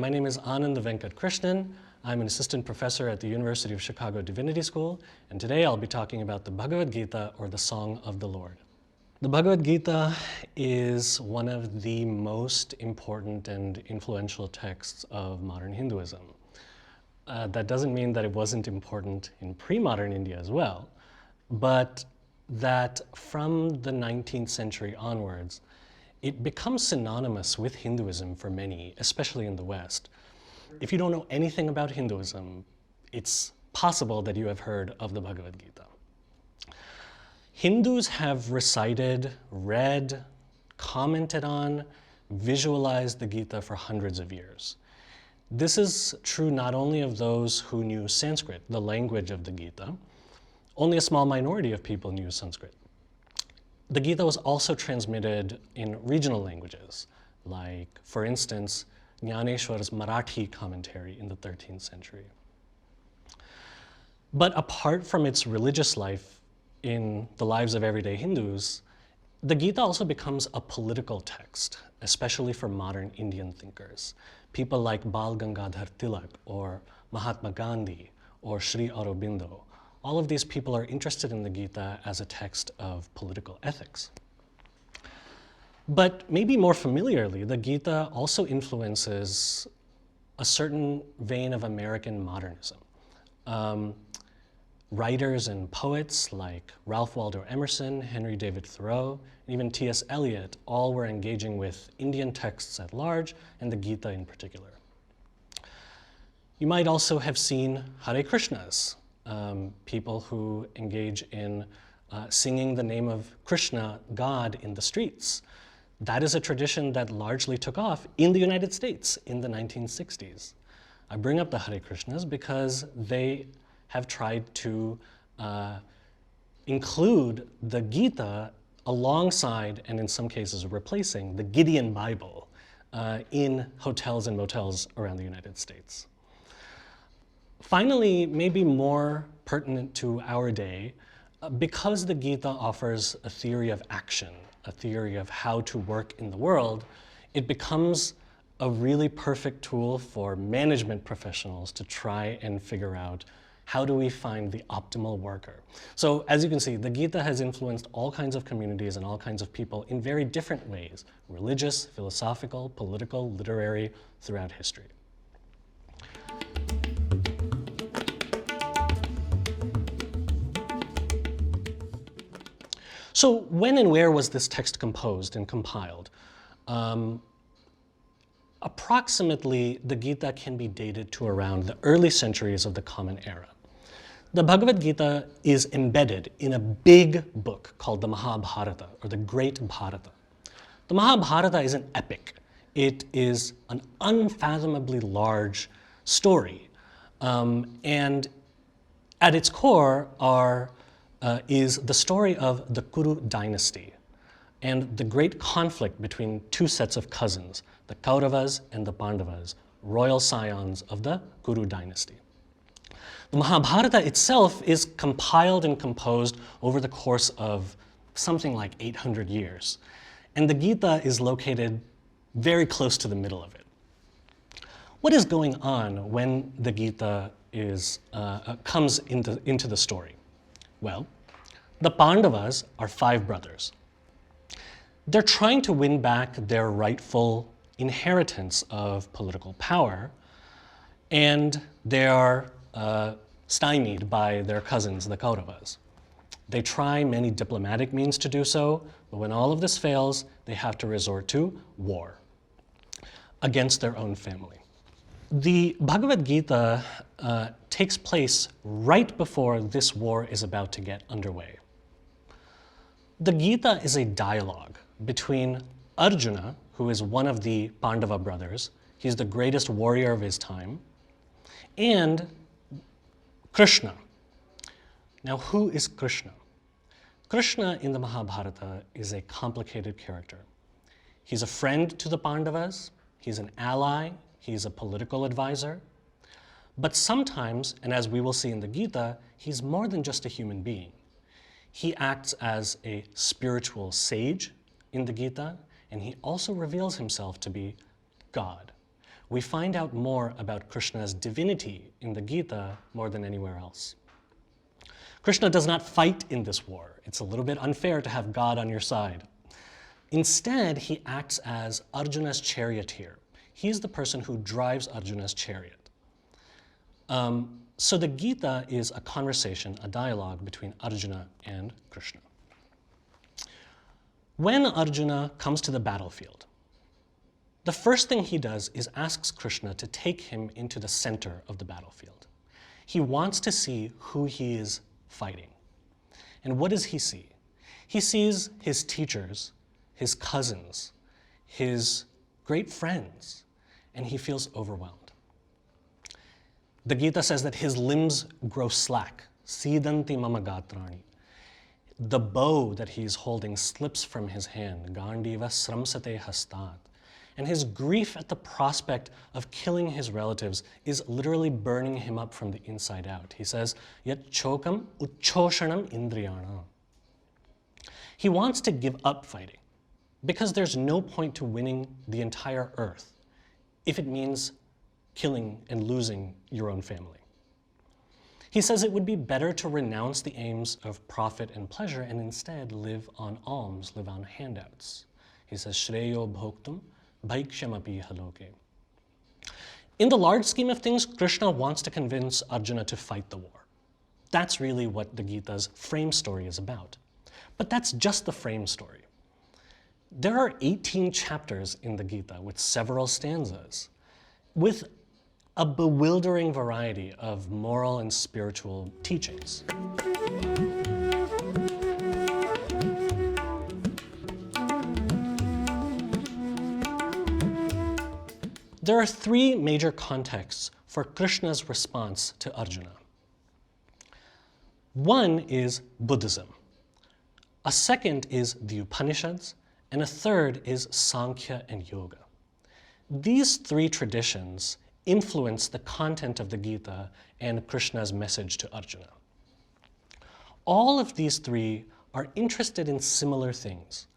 my name is Anand Venkat Krishnan. I'm an assistant professor at the University of Chicago Divinity School, and today I'll be talking about the Bhagavad Gita, or the Song of the Lord. The Bhagavad Gita is one of the most important and influential texts of modern Hinduism. That doesn't mean that it wasn't important in pre-modern India as well, but that from the 19th century onwards, it becomes synonymous with Hinduism for many, especially in the West. If you don't know anything about Hinduism, it's possible that you have heard of the Bhagavad Gita. Hindus have recited, read, commented on, visualized the Gita for hundreds of years. This is true not only of those who knew Sanskrit, the language of the Gita. Only a small minority of people knew Sanskrit. The Gita was also transmitted in regional languages, like, for instance, Jnaneshwar's Marathi commentary in the 13th century. But apart from its religious life in the lives of everyday Hindus, the Gita also becomes a political text, especially for modern Indian thinkers. People like Bal Gangadhar Tilak, or Mahatma Gandhi, or Sri Aurobindo. All of these people are interested in the Gita as a text of political ethics. But maybe more familiarly, the Gita also influences a certain vein of American modernism. Writers and poets like Ralph Waldo Emerson, Henry David Thoreau, and even T.S. Eliot all were engaging with Indian texts at large, and the Gita in particular. You might also have seen Hare Krishnas, people who engage in singing the name of Krishna, God, in the streets. That is a tradition that largely took off in the United States in the 1960s. I bring up the Hare Krishnas because they have tried to include the Gita alongside, and in some cases replacing, the Gideon Bible in hotels and motels around the United States. Finally, maybe more pertinent to our day, because the Gita offers a theory of action, a theory of how to work in the world, it becomes a really perfect tool for management professionals to try and figure out how do we find the optimal worker. So as you can see, the Gita has influenced all kinds of communities and all kinds of people in very different ways: religious, philosophical, political, literary, throughout history. So when and where was this text composed and compiled? Approximately, the Gita can be dated to around the early centuries of the Common Era. The Bhagavad Gita is embedded in a big book called the Mahabharata, or the Great Bharata. The Mahabharata is an epic. It is an unfathomably large story. And at its core is the story of the Kuru dynasty and the great conflict between two sets of cousins, the Kauravas and the Pandavas, royal scions of the Kuru dynasty. The Mahabharata itself is compiled and composed over the course of something like 800 years, and the Gita is located very close to the middle of it. What is going on when the Gita comes into the story? Well, the Pandavas are 5 brothers. They're trying to win back their rightful inheritance of political power, and they are stymied by their cousins, the Kauravas. They try many diplomatic means to do so, but when all of this fails, they have to resort to war against their own family. The Bhagavad Gita takes place right before this war is about to get underway. The Gita is a dialogue between Arjuna, who is one of the Pandava brothers, he's the greatest warrior of his time, and Krishna. Now, who is Krishna? Krishna in the Mahabharata is a complicated character. He's a friend to the Pandavas, he's an ally, he's a political advisor, but sometimes, and as we will see in the Gita, he's more than just a human being. He acts as a spiritual sage in the Gita, and he also reveals himself to be God. We find out more about Krishna's divinity in the Gita more than anywhere else. Krishna does not fight in this war. It's a little bit unfair to have God on your side. Instead, he acts as Arjuna's charioteer. He's the person who drives Arjuna's chariot. So the Gita is a conversation, a dialogue between Arjuna and Krishna. When Arjuna comes to the battlefield, the first thing he does is asks Krishna to take him into the center of the battlefield. He wants to see who he is fighting. And what does he see? He sees his teachers, his cousins, his great friends, and he feels overwhelmed. The Gita says that his limbs grow slack. Sidanti mama gatrani. The bow that he's holding slips from his hand. Gandiva sramsate hastat. And his grief at the prospect of killing his relatives is literally burning him up from the inside out. He says, Yat chokam uchoshanam indriyana. He wants to give up fighting because there's no point to winning the entire earth if it means killing and losing your own family. He says it would be better to renounce the aims of profit and pleasure and instead live on alms, live on handouts. He says, Shreyo bhoktum bhaikshyamapi haloke. In the large scheme of things, Krishna wants to convince Arjuna to fight the war. That's really what the Gita's frame story is about. But that's just the frame story. There are 18 chapters in the Gita with several stanzas, with a bewildering variety of moral and spiritual teachings. There are three major contexts for Krishna's response to Arjuna. One is Buddhism. A second is the Upanishads, and a third is Sankhya and Yoga. These three traditions influence the content of the Gita and Krishna's message to Arjuna. All of these three are interested in similar things: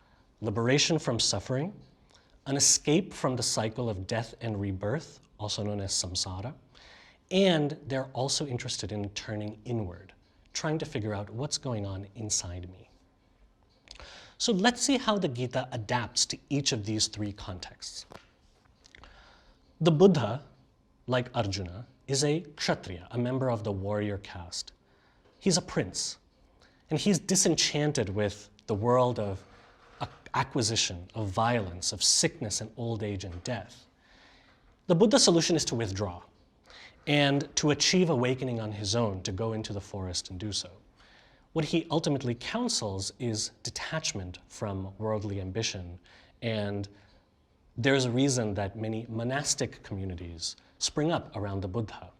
liberation from suffering, an escape from the cycle of death and rebirth, also known as samsara, and they're also interested in turning inward, trying to figure out what's going on inside me. So let's see how the Gita adapts to each of these three contexts. The Buddha, like Arjuna, is a kshatriya, a member of the warrior caste. He's a prince, and he's disenchanted with the world of acquisition, of violence, of sickness and old age and death. The Buddha's solution is to withdraw and to achieve awakening on his own, to go into the forest and do so. What he ultimately counsels is detachment from worldly ambition, and there's a reason that many monastic communities spring up around the Buddha.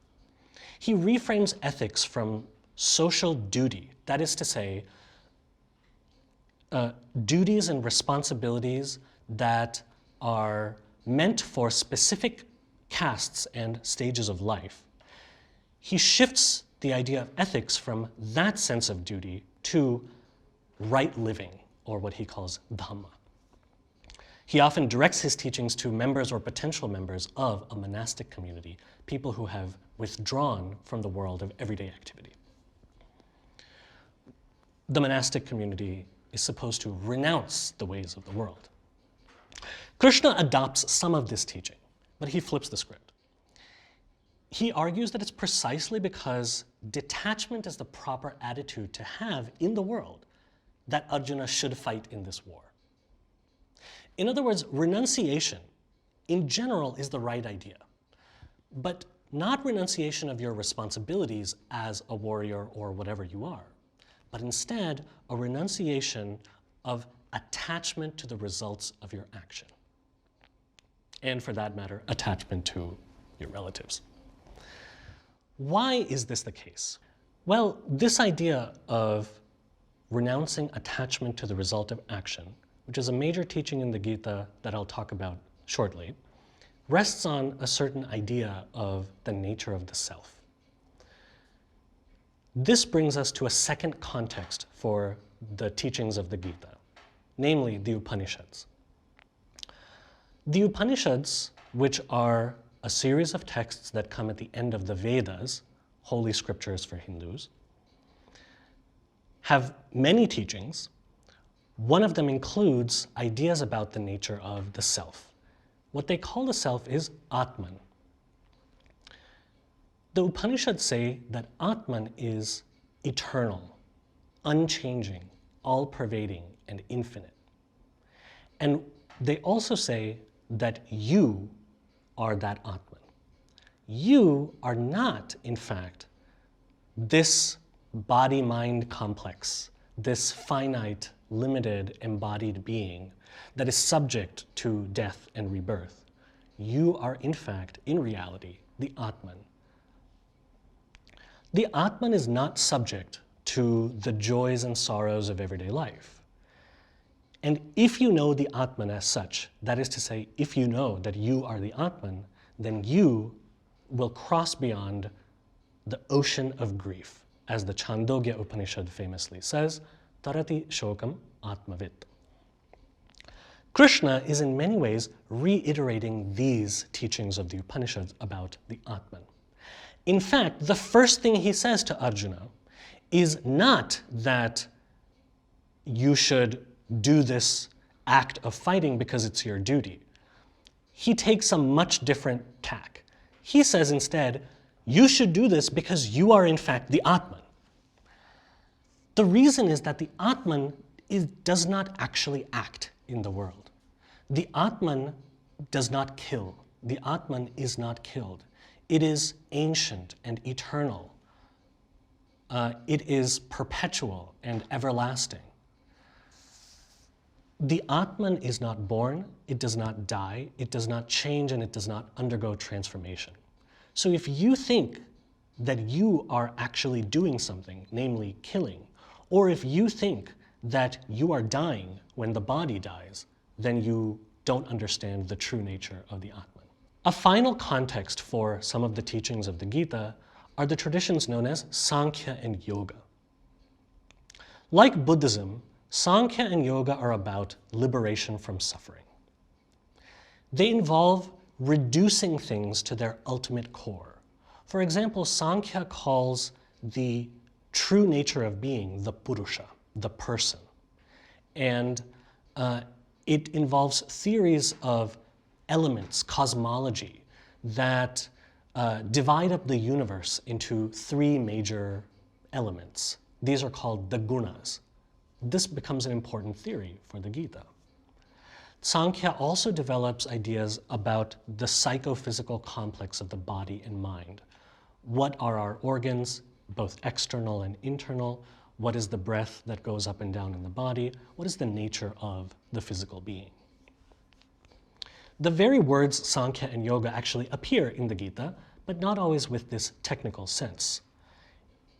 He reframes ethics from social duty, that is to say, duties and responsibilities that are meant for specific castes and stages of life. He shifts the idea of ethics from that sense of duty to right living, or what he calls dhamma. He often directs his teachings to members or potential members of a monastic community, people who have withdrawn from the world of everyday activity. The monastic community is supposed to renounce the ways of the world. Krishna adopts some of this teaching, but he flips the script. He argues that it's precisely because detachment is the proper attitude to have in the world that Arjuna should fight in this war. In other words, renunciation in general is the right idea, but not renunciation of your responsibilities as a warrior or whatever you are, but instead a renunciation of attachment to the results of your action. And for that matter, attachment to your relatives. Why is this the case? Well, this idea of renouncing attachment to the result of action, which is a major teaching in the Gita that I'll talk about shortly, rests on a certain idea of the nature of the self. This brings us to a second context for the teachings of the Gita, namely the Upanishads. The Upanishads, which are a series of texts that come at the end of the Vedas, holy scriptures for Hindus, have many teachings. One of them includes ideas about the nature of the self. What they call the self is Atman. The Upanishads say that Atman is eternal, unchanging, all-pervading, and infinite. And they also say that you are that Atman. You are not, in fact, this body-mind complex, this finite, limited, embodied being that is subject to death and rebirth. You are, in fact, in reality, the Atman. The Atman is not subject to the joys and sorrows of everyday life. And if you know the Atman as such, that is to say, if you know that you are the Atman, then you will cross beyond the ocean of grief. As the Chandogya Upanishad famously says, Tarati Shokam Atmavit. Krishna is in many ways reiterating these teachings of the Upanishads about the Atman. In fact, the first thing he says to Arjuna is not that you should do this act of fighting because it's your duty. He takes a much different tack. He says instead, you should do this because you are in fact the Atman. The reason is that the Atman does not actually act in the world. The Atman does not kill. The Atman is not killed. It is ancient and eternal. It is perpetual and everlasting. The Atman is not born, it does not die, it does not change, and it does not undergo transformation. So if you think that you are actually doing something, namely killing, or if you think that you are dying when the body dies, then you don't understand the true nature of the Atman. A final context for some of the teachings of the Gita are the traditions known as Sankhya and Yoga. Like Buddhism, Sankhya and Yoga are about liberation from suffering. They involve reducing things to their ultimate core. For example, Sankhya calls the true nature of being the Purusha, the person. And it involves theories of elements, cosmology, that divide up the universe into three major elements. These are called the gunas. This becomes an important theory for the Gita. Sankhya also develops ideas about the psychophysical complex of the body and mind. What are our organs, both external and internal? What is the breath that goes up and down in the body? What is the nature of the physical being? The very words Sankhya and Yoga actually appear in the Gita, but not always with this technical sense.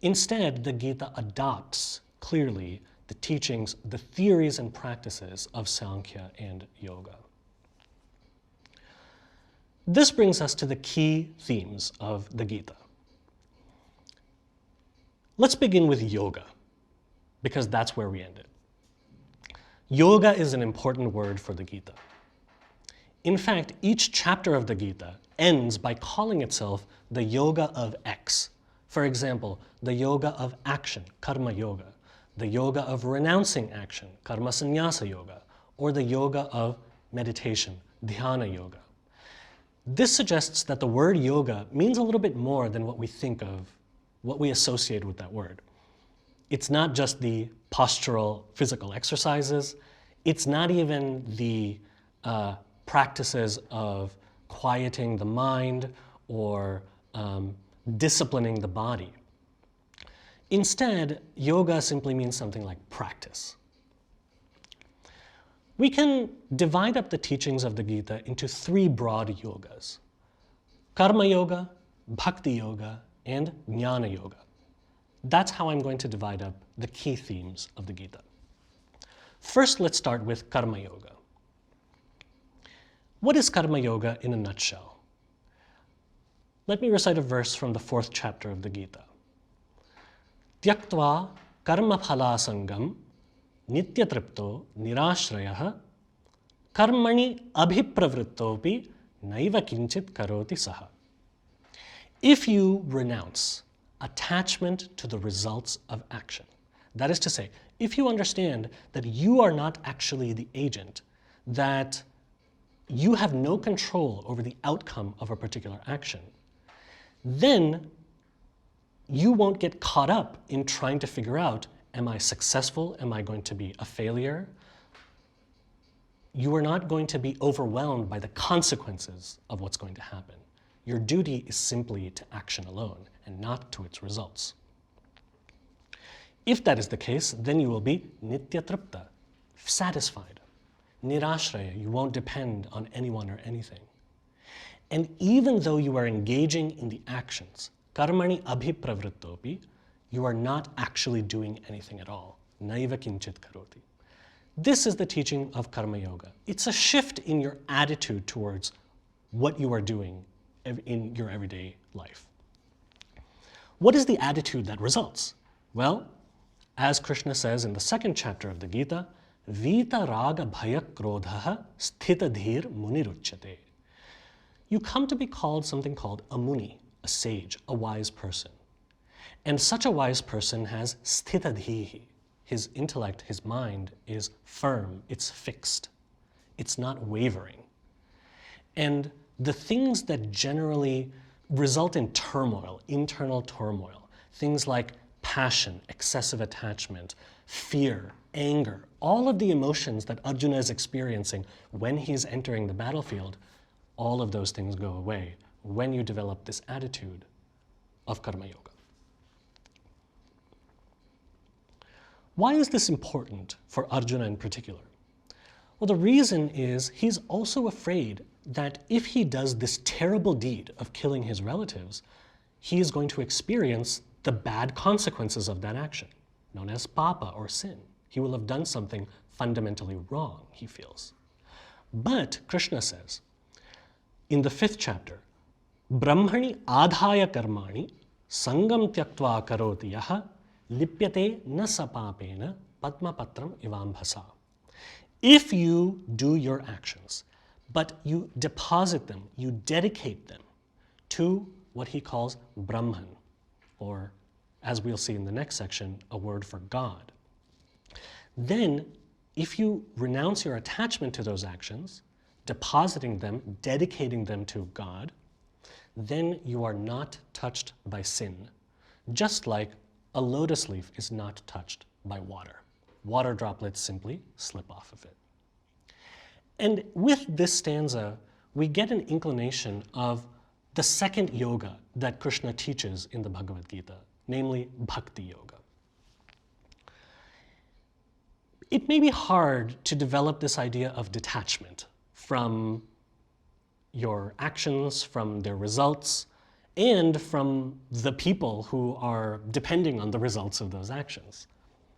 Instead, the Gita adopts clearly the teachings, the theories and practices of Sankhya and Yoga. This brings us to the key themes of the Gita. Let's begin with yoga, because that's where we ended. Yoga is an important word for the Gita. In fact, each chapter of the Gita ends by calling itself the yoga of X. For example, the yoga of action, karma yoga, the yoga of renouncing action, karma sannyasa yoga, or the yoga of meditation, dhyana yoga. This suggests that the word yoga means a little bit more than what we think of, what we associate with that word. It's not just the postural physical exercises. It's not even the practices of quieting the mind or disciplining the body. Instead, yoga simply means something like practice. We can divide up the teachings of the Gita into three broad yogas: karma yoga, bhakti yoga, and jnana yoga. That's how I'm going to divide up the key themes of the Gita. First, let's start with karma yoga. What is karma yoga in a nutshell? Let me recite a verse from the 4th chapter of the Gita. Tyaktva karma phala sangam nityatripto nirashrayah karmani abhipravrittopi naiva kinchit karoti saha. If you renounce attachment to the results of action, that is to say, if you understand that you are not actually the agent, that you have no control over the outcome of a particular action, then you won't get caught up in trying to figure out, am I successful? Am I going to be a failure? You are not going to be overwhelmed by the consequences of what's going to happen. Your duty is simply to action alone and not to its results. If that is the case, then you will be nityatripta, satisfied. Nirashraya, you won't depend on anyone or anything. And even though you are engaging in the actions, karmani abhipravrittopi, you are not actually doing anything at all. Naiva kinchit karoti. This is the teaching of Karma Yoga. It's a shift in your attitude towards what you are doing in your everyday life. What is the attitude that results? Well, as Krishna says in the second chapter of the Gita, Vita raga bhaya krodhaha sthita dhir muniruchyate. You come to be called something called a muni, a sage, a wise person. And such a wise person has sthita dhihi. His intellect, his mind is firm, it's fixed, it's not wavering. And the things that generally result in turmoil, internal turmoil, things like passion, excessive attachment, fear, anger, all of the emotions that Arjuna is experiencing when he's entering the battlefield, all of those things go away when you develop this attitude of Karma Yoga. Why is this important for Arjuna in particular? Well, the reason is he's also afraid that if he does this terrible deed of killing his relatives, he is going to experience the bad consequences of that action, known as papa or sin. He will have done something fundamentally wrong, he feels. But Krishna says in the 5th chapter, Brahmani adhaya karmani sangam tyaktva karoti yaha lipyate na sapapena padmapatram ivambhasa. If you do your actions, but you deposit them, you dedicate them to what he calls Brahman, or as we'll see in the next section, a word for God, then if you renounce your attachment to those actions, depositing them, dedicating them to God, then you are not touched by sin, just like a lotus leaf is not touched by water. Water droplets simply slip off of it. And with this stanza, we get an inclination of the second yoga that Krishna teaches in the Bhagavad Gita, namely Bhakti Yoga. It may be hard to develop this idea of detachment from your actions, from their results, and from the people who are depending on the results of those actions,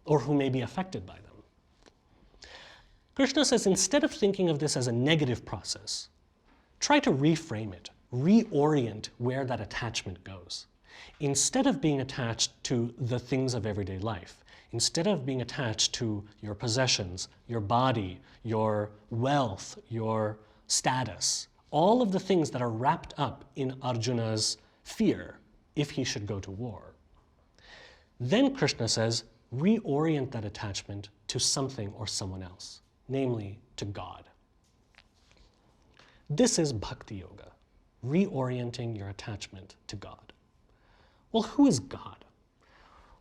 or who may be affected by them. Krishna says, instead of thinking of this as a negative process, try to reframe it, reorient where that attachment goes. Instead of being attached to the things of everyday life, instead of being attached to your possessions, your body, your wealth, your status, all of the things that are wrapped up in Arjuna's fear if he should go to war, then Krishna says, reorient that attachment to something or someone else, namely to God. This is Bhakti Yoga, reorienting your attachment to God. Well, who is God?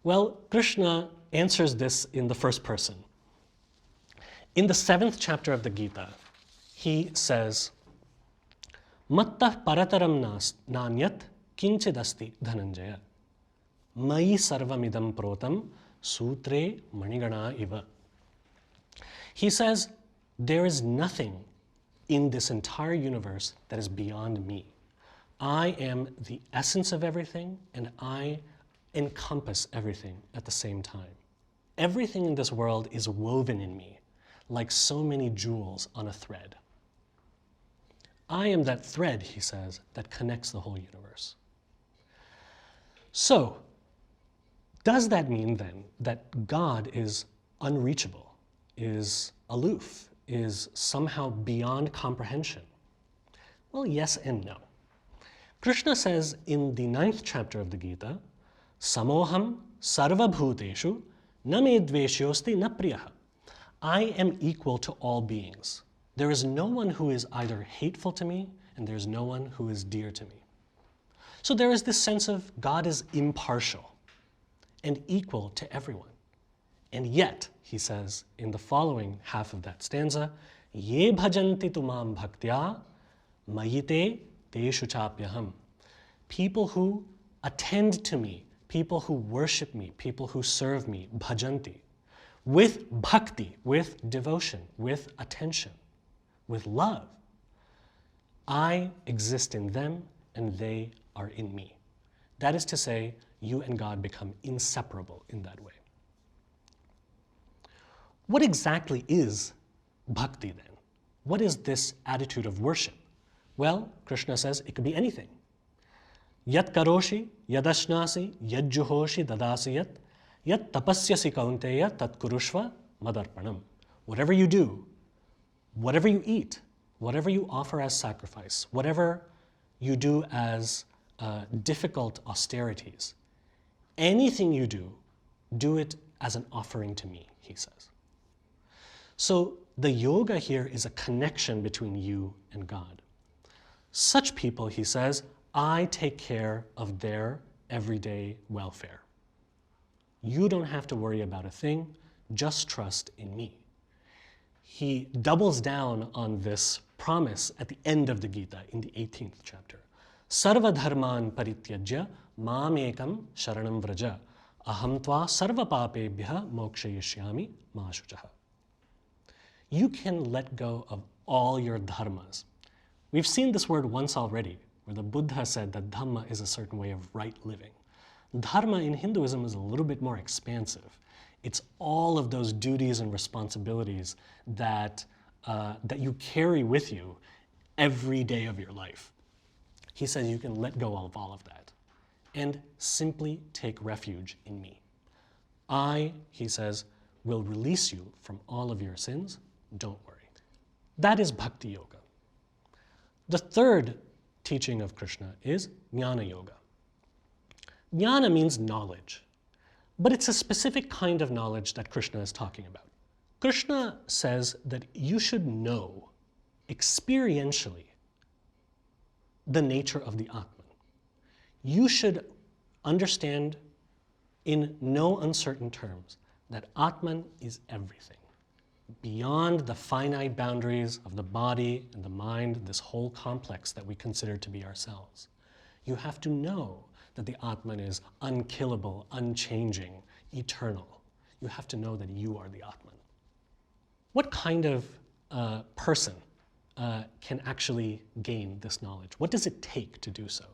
Well, Krishna answers this in the first person. In the 7th chapter of the Gita, he says, Mattah parataram nanyat kinchidasti dhananjaya mai sarvamidam protam sutre manigana iva. He says, there is nothing in this entire universe that is beyond me. I am the essence of everything, and I encompass everything at the same time. Everything in this world is woven in me, like so many jewels on a thread. I am that thread, he says, that connects the whole universe. So, does that mean then that God is unreachable, is aloof, is somehow beyond comprehension? Well, yes and no. Krishna says in the 9th chapter of the Gita, Samoham sarva bhuteshu na me dveshyosti na priyaha. I am equal to all beings. There is no one who is either hateful to me, and there is no one who is dear to me. So there is this sense of God is impartial and equal to everyone. And yet, he says in the following half of that stanza, Ye bhajanti tumam bhaktya mayite teshu chapyaham. People who attend to me, people who worship me, people who serve me, bhajanti, with bhakti, with devotion, with attention, with love. I exist in them and they are in me. That is to say, you and God become inseparable in that way. What exactly is bhakti then? What is this attitude of worship? Well, Krishna says it could be anything. Yat karoshi, yadashnasi, yad juhoshi, dadasi yat, yat tapasyasi kaunteya, tat kurushva, madarpanam. Whatever you do, whatever you eat, whatever you offer as sacrifice, whatever you do as difficult austerities, anything you do it as an offering to me, he says. So the yoga here is a connection between you and God. Such people, he says, I take care of their everyday welfare. You don't have to worry about a thing, just trust in me. He doubles down on this promise at the end of the Gita in the 18th chapter. Sarva dharman parityajya mam ekam sharanam vraja aham tva sarva papebhya mokshayishyami ma shuchaha. You can let go of all your dharmas. We've seen this word once already, where the Buddha said that dhamma is a certain way of right living. Dharma in Hinduism is a little bit more expansive. It's all of those duties and responsibilities that you carry with you every day of your life. He says you can let go of all of that and simply take refuge in me. I, he says, will release you from all of your sins. Don't worry. That is Bhakti Yoga. The third teaching of Krishna is Jnana Yoga. Jnana means knowledge, but it's a specific kind of knowledge that Krishna is talking about. Krishna says that you should know experientially the nature of the Atman. You should understand in no uncertain terms that Atman is everything. Beyond the finite boundaries of the body and the mind, this whole complex that we consider to be ourselves. You have to know that the Atman is unkillable, unchanging, eternal. You have to know that you are the Atman. What kind of person can actually gain this knowledge? What does it take to do so?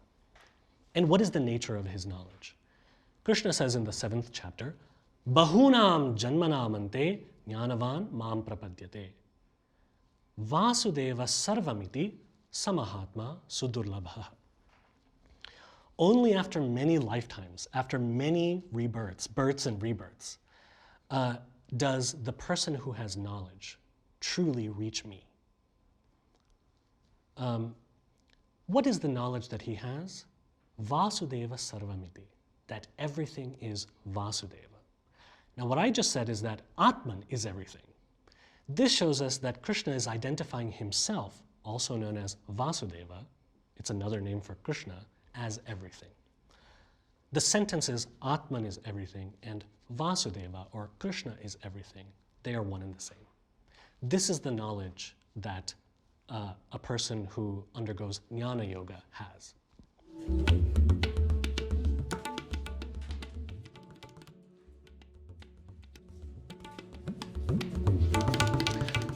And what is the nature of his knowledge? Krishna says in the 7th chapter, Bahunam janmanamante jnanavan mam prapadyate. Vasudeva sarvamiti samahatma sudurlabha. Only after many lifetimes, after many rebirths, births and rebirths, does the person who has knowledge truly reach me. What is the knowledge that he has? Vasudeva sarvamiti, that everything is Vasudeva. Now what I just said is that Atman is everything. This shows us that Krishna is identifying himself, also known as Vasudeva, it's another name for Krishna, as everything. The sentence is Atman is everything and Vasudeva, or Krishna, is everything. They are one and the same. This is the knowledge that a person who undergoes Jnana Yoga has.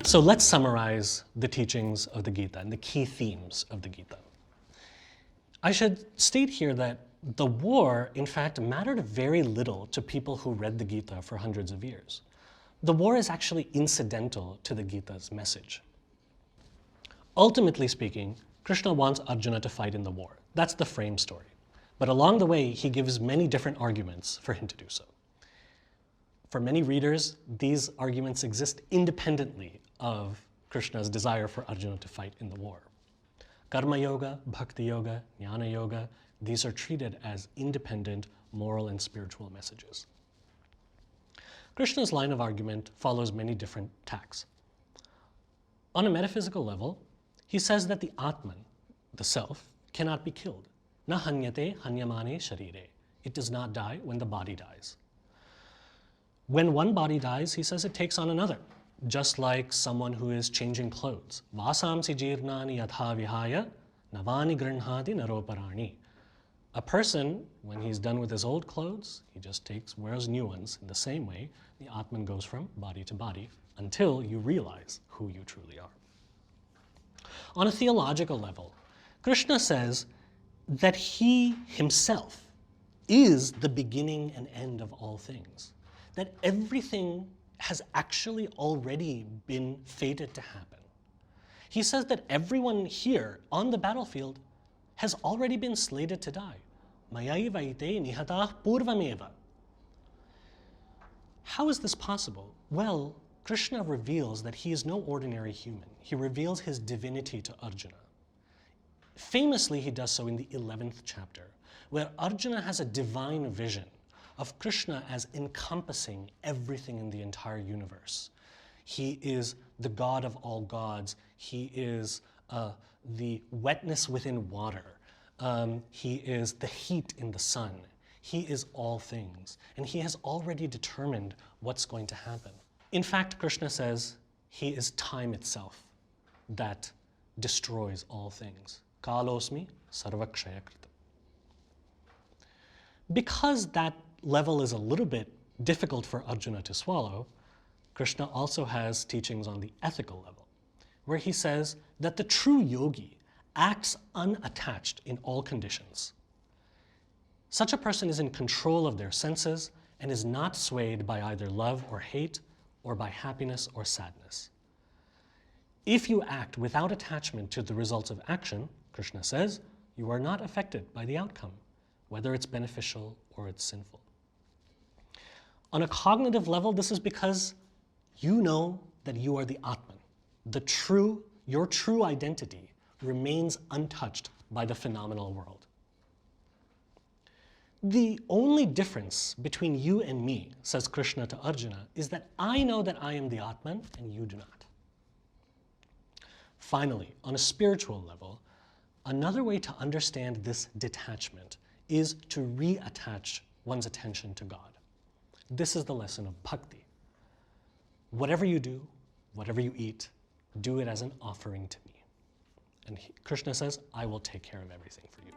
So let's summarize the teachings of the Gita and the key themes of the Gita. I should state here that the war, in fact, mattered very little to people who read the Gita for hundreds of years. The war is actually incidental to the Gita's message. Ultimately speaking, Krishna wants Arjuna to fight in the war. That's the frame story. But along the way, he gives many different arguments for him to do so. For many readers, these arguments exist independently of Krishna's desire for Arjuna to fight in the war. Karma yoga, bhakti yoga, jnana yoga, these are treated as independent moral and spiritual messages. Krishna's line of argument follows many different tacks. On a metaphysical level, he says that the Atman, the self, cannot be killed. Na hanyate hanyamane sharire. It does not die when the body dies. When one body dies, he says it takes on another, just like someone who is changing clothes. Vasamsi jirnani yatha vihaya navani grinhati naroparani. A person, when he's done with his old clothes, he just wears new ones. In the same way, the Atman goes from body to body until you realize who you truly are. On a theological level, Krishna says that he himself is the beginning and end of all things, that everything has actually already been fated to happen. He says that everyone here on the battlefield has already been slated to die. Mayaiva ite nihatah purvameva. How is this possible? Well, Krishna reveals that he is no ordinary human. He reveals his divinity to Arjuna. Famously, he does so in the 11th chapter, where Arjuna has a divine vision of Krishna as encompassing everything in the entire universe. He is the God of all gods. He is the wetness within water. He is the heat in the sun. He is all things. And he has already determined what's going to happen. In fact, Krishna says he is time itself that destroys all things. Kalosmi sarvakshayakritam. Because that level is a little bit difficult for Arjuna to swallow, Krishna also has teachings on the ethical level, where he says that the true yogi acts unattached in all conditions. Such a person is in control of their senses and is not swayed by either love or hate or by happiness or sadness. If you act without attachment to the results of action, Krishna says, you are not affected by the outcome, whether it's beneficial or it's sinful. On a cognitive level, this is because you know that you are the Atman. Your true identity remains untouched by the phenomenal world. The only difference between you and me, says Krishna to Arjuna, is that I know that I am the Atman and you do not. Finally, on a spiritual level, another way to understand this detachment is to reattach one's attention to God. This is the lesson of bhakti. Whatever you do, whatever you eat, do it as an offering to me. And Krishna says, I will take care of everything for you.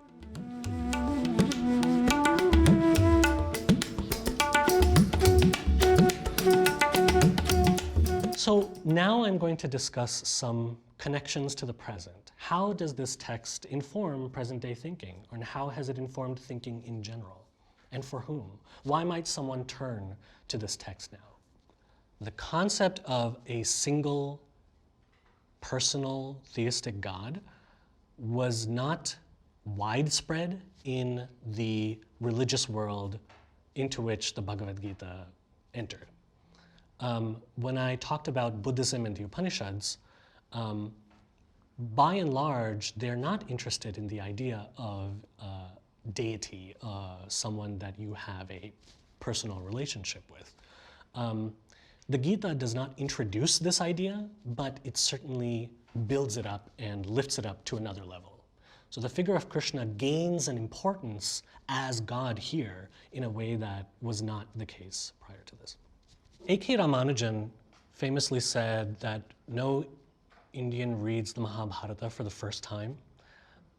So now I'm going to discuss some connections to the present. How does this text inform present-day thinking? And how has it informed thinking in general? And for whom? Why might someone turn to this text now? The concept of a single, personal, theistic God was not widespread in the religious world into which the Bhagavad Gita entered. When I talked about Buddhism and the Upanishads, by and large, they're not interested in the idea of deity, someone that you have a personal relationship with. The Gita does not introduce this idea, but it certainly builds it up and lifts it up to another level. So the figure of Krishna gains an importance as God here in a way that was not the case prior to this. A.K. Ramanujan famously said that no Indian reads the Mahabharata for the first time.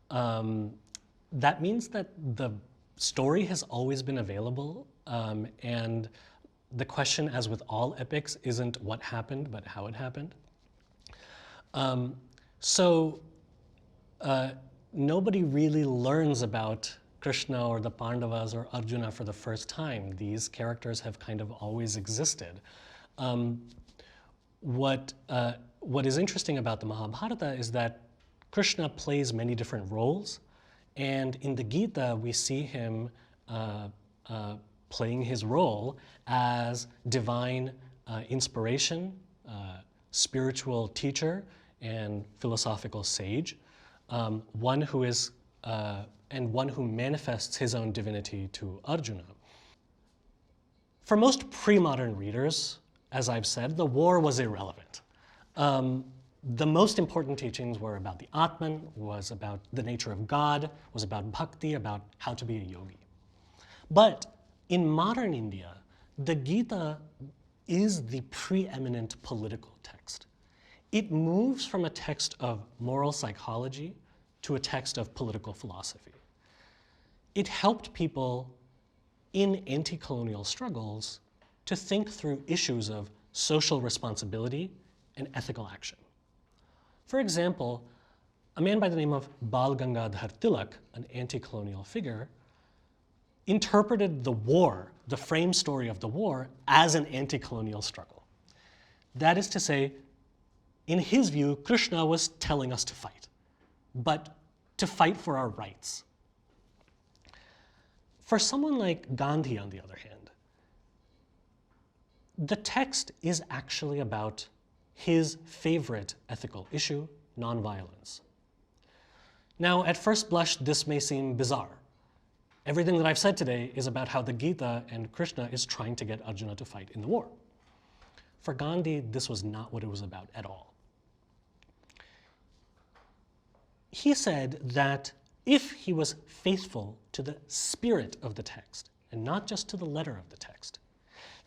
That means that the story has always been available, and the question, as with all epics, isn't what happened, but how it happened. Nobody really learns about Krishna or the Pandavas or Arjuna for the first time. These characters have kind of always existed. What is interesting about the Mahabharata is that Krishna plays many different roles, and in the Gita we see him playing his role as divine inspiration, spiritual teacher, and philosophical sage. one who is and one who manifests his own divinity to Arjuna. For most pre-modern readers, as I've said, the war was irrelevant. The most important teachings were about the Atman, was about the nature of God, was about bhakti, about how to be a yogi. But in modern India, the Gita is the preeminent political text. It moves from a text of moral psychology to a text of political philosophy. It helped people in anti-colonial struggles to think through issues of social responsibility and ethical action. For example, a man by the name of Bal Gangadhar Tilak, an anti-colonial figure, interpreted the war, the frame story of the war, as an anti-colonial struggle. That is to say, in his view, Krishna was telling us to fight, but to fight for our rights. For someone like Gandhi, on the other hand, the text is actually about his favorite ethical issue, nonviolence. Now, at first blush, this may seem bizarre. Everything that I've said today is about how the Gita and Krishna is trying to get Arjuna to fight in the war. For Gandhi, this was not what it was about at all. He said that if he was faithful to the spirit of the text, and not just to the letter of the text,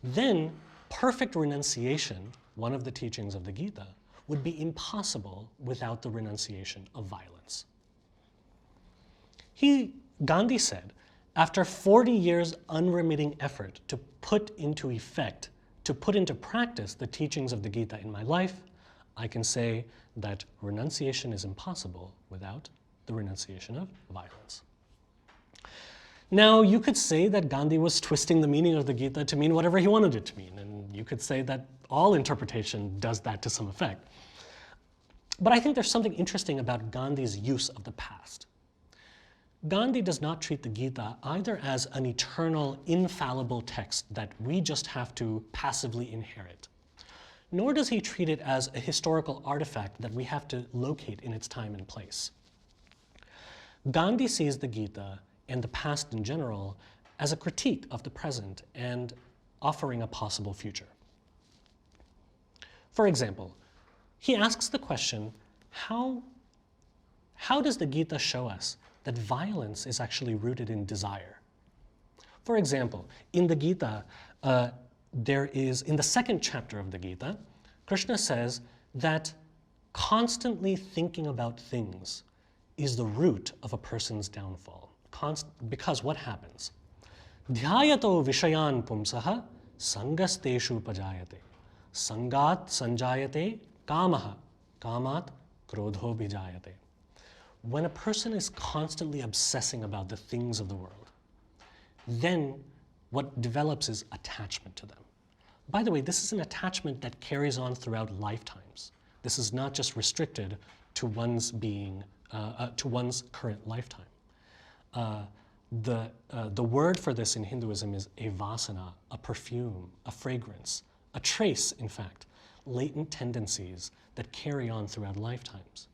then perfect renunciation, one of the teachings of the Gita, would be impossible without the renunciation of violence. Gandhi said, after 40 years' unremitting effort to put into practice the teachings of the Gita in my life, I can say that renunciation is impossible without the renunciation of violence. Now, you could say that Gandhi was twisting the meaning of the Gita to mean whatever he wanted it to mean, and you could say that all interpretation does that to some effect. But I think there's something interesting about Gandhi's use of the past. Gandhi does not treat the Gita either as an eternal, infallible text that we just have to passively inherit, nor does he treat it as a historical artifact that we have to locate in its time and place. Gandhi sees the Gita and the past in general as a critique of the present and offering a possible future. For example, he asks the question, how does the Gita show us that violence is actually rooted in desire? For example, in the Gita, in the second chapter of the Gita, Krishna says that constantly thinking about things is the root of a person's downfall. Because what happens? Dhyayato vishayan pumsaha sangasteshu pajayate. Sangat sanjayate kamaha. Kamat krodho bijayate. When a person is constantly obsessing about the things of the world, then what develops is attachment to them. By the way, this is an attachment that carries on throughout lifetimes. This is not just restricted to one's current lifetime. The word for this in Hinduism is a vasana, a perfume, a fragrance, a trace, in fact, latent tendencies that carry on throughout lifetimes.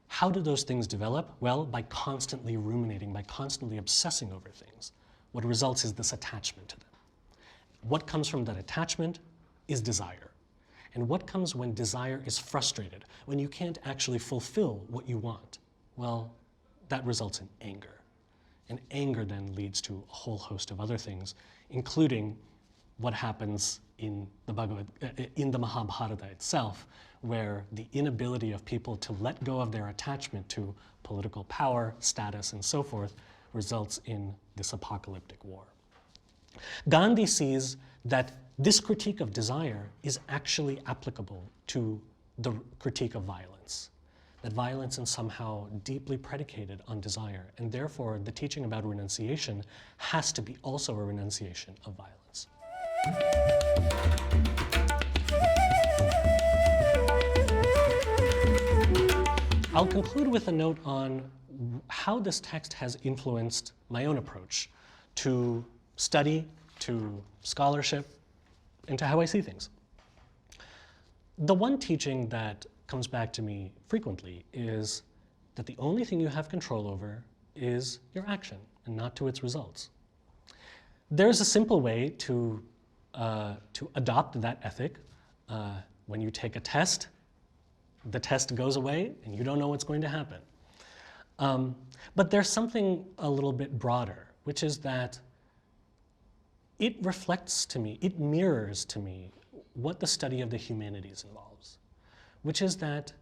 How do those things develop? Well, by constantly ruminating, by constantly obsessing over things. What results is this attachment to them. What comes from that attachment is desire. And what comes when desire is frustrated, when you can't actually fulfill what you want? Well, that results in anger. And anger then leads to a whole host of other things, including what happens in the Mahabharata itself, where the inability of people to let go of their attachment to political power, status, and so forth results in this apocalyptic war. Gandhi sees that this critique of desire is actually applicable to the critique of violence, that violence is somehow deeply predicated on desire, and therefore the teaching about renunciation has to be also a renunciation of violence. I'll conclude with a note on how this text has influenced my own approach to study, to scholarship, and to how I see things. The one teaching that comes back to me frequently is that the only thing you have control over is your action and not to its results. There's a simple way to adopt that ethic. When you take a test, the test goes away and you don't know what's going to happen. But there's something a little bit broader, which is that it reflects to me, it mirrors to me what the study of the humanities involves, which is that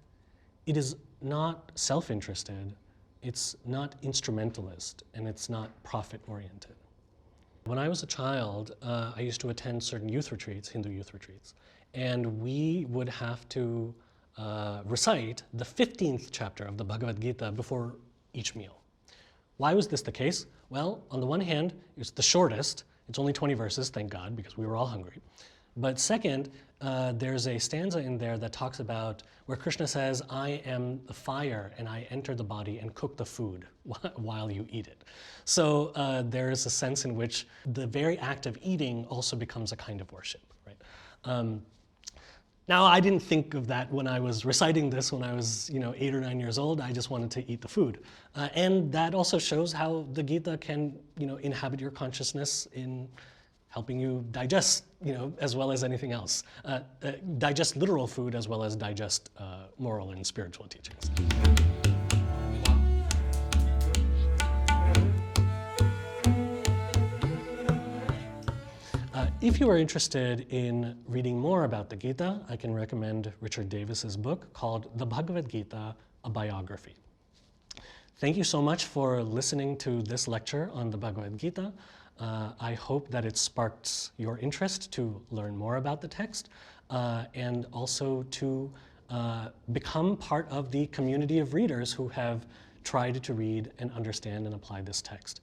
it is not self-interested, it's not instrumentalist, and it's not profit-oriented. When I was a child, I used to attend certain youth retreats, Hindu youth retreats, and we would have to recite the 15th chapter of the Bhagavad Gita before each meal. Why was this the case? Well, on the one hand, it's the shortest. It's only 20 verses, thank God, because we were all hungry. But second, there's a stanza in there that talks about where Krishna says, I am the fire and I enter the body and cook the food while you eat it. So there is a sense in which the very act of eating also becomes a kind of worship, right? Now, I didn't think of that when I was reciting this when I was 8 or 9 years old. I just wanted to eat the food. And that also shows how the Gita can inhabit your consciousness in helping you digest, as well as anything else. Digest literal food as well as digest moral and spiritual teachings. If you are interested in reading more about the Gita, I can recommend Richard Davis's book called The Bhagavad Gita, A Biography. Thank you so much for listening to this lecture on the Bhagavad Gita. I hope that it sparks your interest to learn more about the text and also to become part of the community of readers who have tried to read and understand and apply this text.